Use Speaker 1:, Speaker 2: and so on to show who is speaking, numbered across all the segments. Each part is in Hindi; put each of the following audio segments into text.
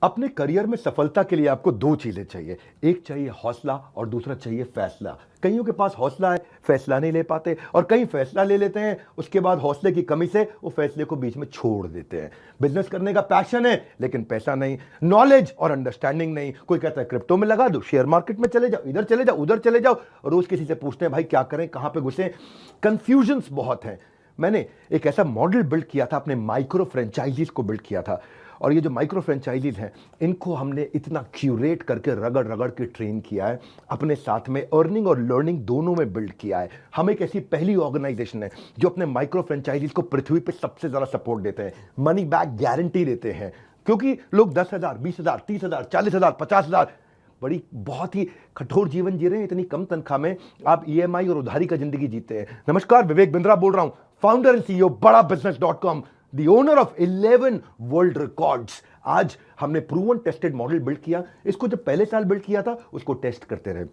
Speaker 1: अपने करियर में सफलता के लिए आपको दो चीजें चाहिए। एक चाहिए हौसला और दूसरा चाहिए फैसला। कईयों के पास हौसला है, फैसला नहीं ले पाते, और कई फैसला ले लेते हैं, उसके बाद हौसले की कमी से वो फैसले को बीच में छोड़ देते हैं। बिजनेस करने का पैशन है लेकिन पैसा नहीं, नॉलेज और अंडरस्टैंडिंग नहीं। कोई कहता है क्रिप्टो में लगा दो, शेयर मार्केट में चले जाओ, इधर चले जाओ, उधर चले जाओ। रोज किसी से पूछते हैं भाई क्या करें, कहां पे घुसे। कंफ्यूजन्स बहुत हैं। मैंने एक ऐसा मॉडल बिल्ड किया था, अपने माइक्रो फ्रेंचाइजीज को बिल्ड किया था, और ये जो माइक्रो फ्रेंचाइजीज हैं इनको हमने इतना क्यूरेट करके रगड़ रगड़ के ट्रेन किया है, अपने साथ में अर्निंग और लर्निंग दोनों में बिल्ड किया है। हम एक ऐसी पहली ऑर्गेनाइजेशन है जो अपने माइक्रो फ्रेंचाइजीज को पृथ्वी पे सबसे ज्यादा सपोर्ट देते हैं, मनी बैक गारंटी देते हैं। क्योंकि लोग 10,000, 20,000, 30,000, 40,000, 50,000 बड़ी बहुत ही कठोर जीवन जी रहे हैं। इतनी कम तनख्वाह में आप ईएमआई और उधारी का जिंदगी जीते हैं। नमस्कार, विवेक बिंद्रा बोल रहा हूं, founder and CEO Bada business dot com, the owner of 11 world records. आज हमने प्रूवन टेस्टेड मॉडल बिल्ड किया। इसको जब पहले साल बिल्ड किया था उसको टेस्ट करते रहे,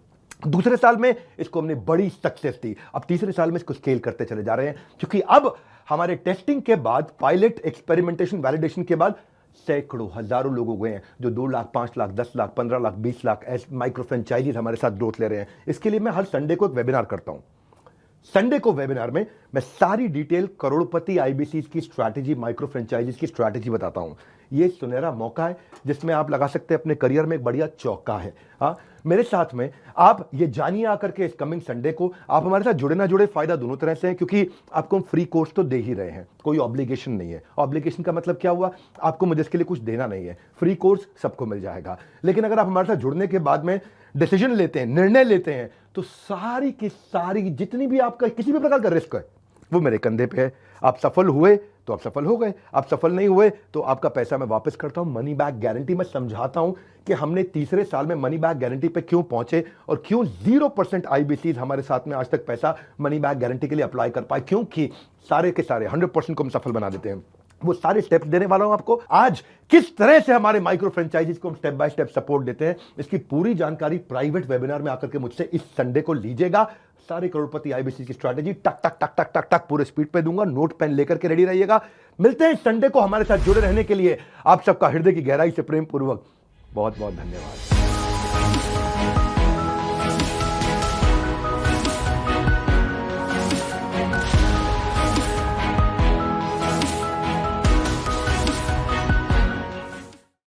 Speaker 1: दूसरे साल में इसको हमने बड़ी सक्सेस दी, अब तीसरे साल में इसको स्केल करते चले जा रहे हैं। क्योंकि अब हमारे टेस्टिंग के बाद, पायलट, एक्सपेरिमेंटेशन, वैलिडेशन के बाद सैकड़ों, हजारों लोग हो गए हैं जो 2 लाख, 5 लाख, 10 लाख, 15 लाख, 20 लाख ऐसे माइक्रो फ्रेंचाइजीज हमारे साथ ग्रोथ ले रहे हैं। इसके लिए मैं हर संडे को एक वेबिनार करता हूं। संडे को वेबिनार में मैं सारी डिटेल करोड़पति आईबीसीज की स्ट्रैटेजी, माइक्रो फ्रेंचाइजीज की स्ट्रैटेजी बताता हूं। ये सुनहरा मौका है जिसमें आप लगा सकते हैं अपने करियर में एक बढ़िया चौका है। हाँ, मेरे साथ में आप ये जानिए आकर के इस कमिंग संडे को। आप हमारे साथ जुड़े ना जुड़े, फायदा दोनों तरह से है, क्योंकि आपको हम फ्री कोर्स तो दे ही रहे हैं, कोई ऑब्लिगेशन नहीं है। ऑब्लिगेशन का मतलब क्या हुआ, आपको मुझे इसके लिए कुछ देना नहीं है, फ्री कोर्स सबको मिल जाएगा। लेकिन अगर आप हमारे साथ जुड़ने के बाद में डिसीजन लेते हैं, निर्णय लेते हैं, तो सारी की सारी जितनी भी आपका किसी भी प्रकार का रिस्क है वो मेरे कंधे पे है। आप सफल हुए तो आप सफल हो गए, आप सफल नहीं हुए तो आपका पैसा मैं वापस करता हूं। मनी बैक गारंटी मैं समझाता हूं कि हमने तीसरे साल में मनी बैक गारंटी पे क्यों पहुंचे और क्यों 0% आईबीसीज हमारे साथ में आज तक पैसा मनी बैक गारंटी के लिए अप्लाई कर पाए। क्योंकि सारे के सारे 100% को हम सफल बना देते हैं। वो सारे स्टेप्स देने वाला हूं आपको आज। किस तरह से हमारे माइक्रो फ्रेंचाइजीज को हम स्टेप बाय स्टेप सपोर्ट देते हैं, इसकी पूरी जानकारी प्राइवेट वेबिनार में आकर के मुझसे इस संडे को लीजिएगा। सारे करोड़पति आईबीसी की स्ट्रैटेजी टक टक टक टक टक टक पूरे स्पीड पे दूंगा। नोट पेन लेकर के रेडी रहिएगा। मिलते हैं संडे को। हमारे साथ जुड़े रहने के लिए आप सबका हृदय की गहराई से प्रेम पूर्वक बहुत बहुत धन्यवाद।